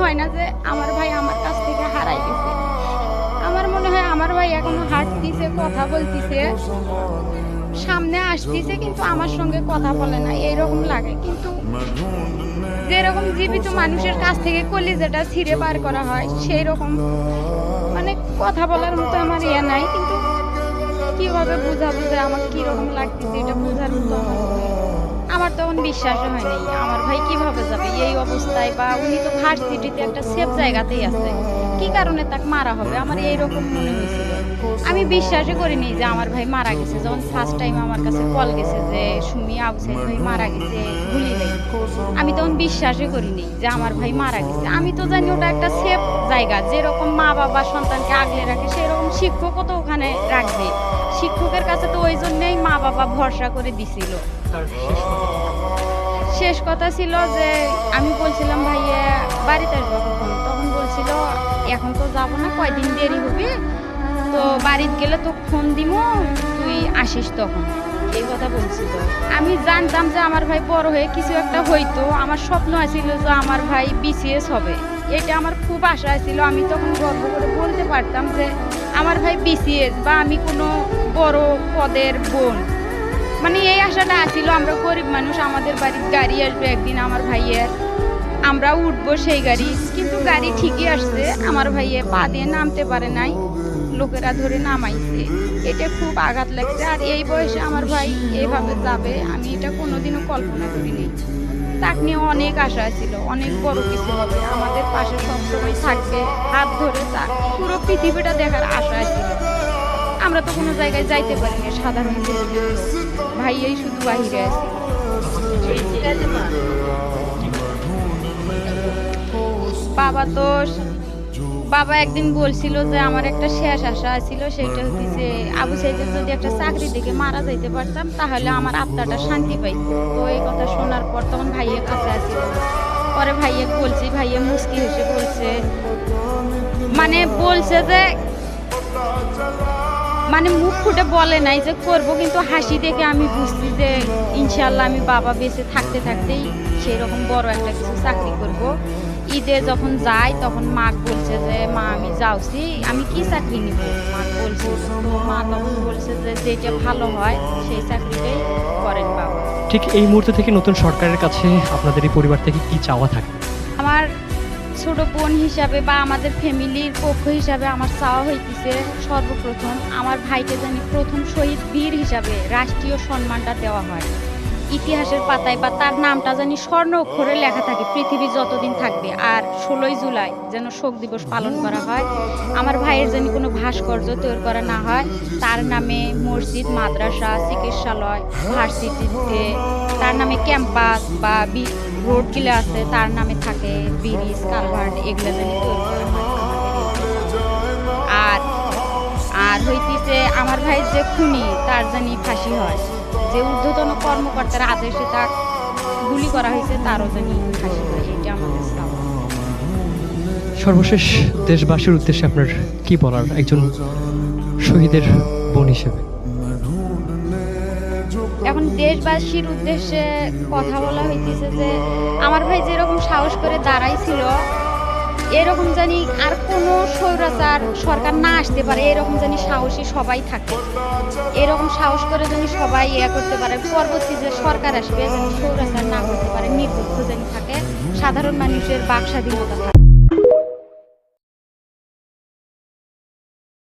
হয় না যে আমার ভাই আমার কাছ থেকে হারাই গেছে। আমার মনে হয় আমার ভাই এখনো হাঁটতেছে, কথা বলতেছে, সামনে আসতেছে, কিন্তু আমার সঙ্গে কথা বলে না, এইরকম লাগে। কিন্তু যেরকম জীবিত মানুষের কাছ থেকে কলিজাটা ছিঁড়ে বার করা হয়, সেই রকম মানে কথা বলার মতো আমার ইয়ে নাই। কিন্তু কিভাবে বোঝাবো যে আমার কিরকম লাগতেছে, এটা বোঝার মতো আমার তখন বিশ্বাস হয় নাই। আমার ভাই কিভাবে যাবে এই অবস্থায়, বা উনি তো ভার্সিটিতে একটা সেফ জায়গাতেই আছে, কি কারণে তাকে মারা হবে, আমার এইরকম মনে হয়েছিল। আমি বিশ্বাসই করিনি যে আমার ভাই মারা গেছে। যখন ফার্স্ট টাইম আমার কাছে কল গেছে যে সুমি আবু সাইদ ভাই মারা গেছে গুলি লেগে, আমি তখন বিশ্বাসই করিনি যে আমার ভাই মারা গেছে। আমি তো জানি ওটা একটা সেফ জায়গা, যেরকম মা বাবা সন্তানকে আগলে রাখে সেরকম শিক্ষকও তো ওখানে রাখবে। শিক্ষকের কাছে তো ওই জন্যই মা বাবা ভরসা করে দিছিল। শেষ কথা ছিল যে আমি বলছিলাম ভাইয়া বাড়িতে আসবো কখন, তখন বলছিল এখন তো যাবো না, কয়দিন দেরি হবে, তো বাড়িতে গেলে তো ফোন দিব, তুই আসিস তখন, এই কথা বলছিল। আমি জানতাম যে আমার ভাই বড় হয়ে কিছু একটা হইতো। আমার স্বপ্ন আছিল যে আমার ভাই বিসিএস হবে, এটা আমার খুব আশা ছিল। আমি তখন গর্ব করে বলতে পারতাম যে আমার ভাই বিসিএস, বা আমি কোনো বড় পদের বোন, মানে এই আশাটা আছিল। আমরা গরিব মানুষ, আমাদের বাড়ির গাড়ি আসবে একদিন আমার ভাইয়ের, আমরা উঠবো সেই গাড়ি। কিন্তু গাড়ি ঠিকই আসছে, আমার ভাইয়ে পা দিয়ে নামতে পারে নাই, লোকেরা ধরে নামাইছে। এটা খুব আঘাত লাগছে। আর এই বয়সে আমার ভাই এইভাবে যাবে, আমি এটা কোনোদিনও কল্পনা করিনি। তাকে নিয়ে অনেক আশা ছিল, অনেক বড় কিছু হবে, আমাদের পাশে সবসময় থাকবে, হাত ধরে তার পুরো পৃথিবীটা দেখার আশা ছিল। আমরা তো কোনো জায়গায় যাইতে পারি না, সাধারণ ভাই এই শুধু বাহিরে আছে। বাবা একদিন বলছিল যে আমার একটা শেষ আশা ছিল, সেটা হচ্ছে আবু সাইদের যদি একটা চাকরি দেখে মারা যাইতে পারতাম তাহলে আমার আত্মাটা শান্তি পাইত। তো এই কথা শোনার পর তখন ভাইয়ের কাছে আসছিল, পরে ভাইয়ে বলছি, ভাইয়ে মুস্কি হেসে বলছে যে মুখ ফুটে বলে নাই যে করবো, কিন্তু হাসি দেখে আমি বুঝছি যে ইনশাল্লাহ আমি বাবা বেঁচে থাকতে থাকতেই সেই রকম বড় একটা কিছু চাকরি করব। ঈদে যখন যাই তখন মা বলছে যে মা আমি যাওছি, আমি কি চাকরি নিব, মা বলছে। তো মা তখন বলছে যে যেটা ভালো হয় সেই চাকরিটাই করেন বাবা। ঠিক এই মুহূর্তে থেকে নতুন সরকারের কাছে আপনাদের এই পরিবার থেকে কি চাওয়া থাকে? আমার ছোট বোন হিসাবে বা আমাদের ফ্যামিলির পক্ষ হিসাবে আমার চাওয়া হইতেছে, সর্বপ্রথম আমার ভাইকে জানি প্রথম শহীদ বীর হিসাবে রাষ্ট্রীয় সম্মানটা দেওয়া হয়, ইতিহাসের পাতায়, বা তার নামটা জানি স্বর্ণ অক্ষরে লেখা থাকে পৃথিবী যতদিন থাকবে। আর 16ই জুলাই যেন শোক দিবস পালন করা হয়। আমার ভাইয়ের যেন কোনো ভাস্কর্য তৈরি করা না হয়, তার নামে মসজিদ, মাদ্রাসা, চিকিৎসালয়, ভার্সিটিতে তার নামে ক্যাম্পাস বা রোডগুলো আছে তার নামে থাকে, ব্রিজ, কালভার্ট, এগুলো যেন তৈরি করা হয়। আর হইতেছে আমার ভাইয়ের যে খুনি তার জানি ফাঁসি হয়, যে ঊর্ধ্বতন কর্মকর্তার আদেশে তা গুলি করা হয়েছে তারও জানি ফাঁসি হয়, এটা আমাদের চাওয়া। সর্বশেষ দেশবাসীর উদ্দেশ্যে আপনার কি বলার একজন শহীদের বোন হিসেবে? এখন দেশবাসীর উদ্দেশ্যে কথা বলা হইতেছে যে আমার ভাই যেরকম সাহস করে দাঁড়াইছিল, এরকম জানি আর কোনো স্বৈরাচার সরকার না আসতে পারে, এরকম জানি সাহসী সবাই থাকে, এরকম সাহস করে জানি সবাই করতে পারে। পরবর্তী যে সরকার আসবে যেন স্বৈরাচার না করতে পারে, নির্ভুল জানি থাকে, সাধারণ মানুষের বাক স্বাধীনতা থাকে।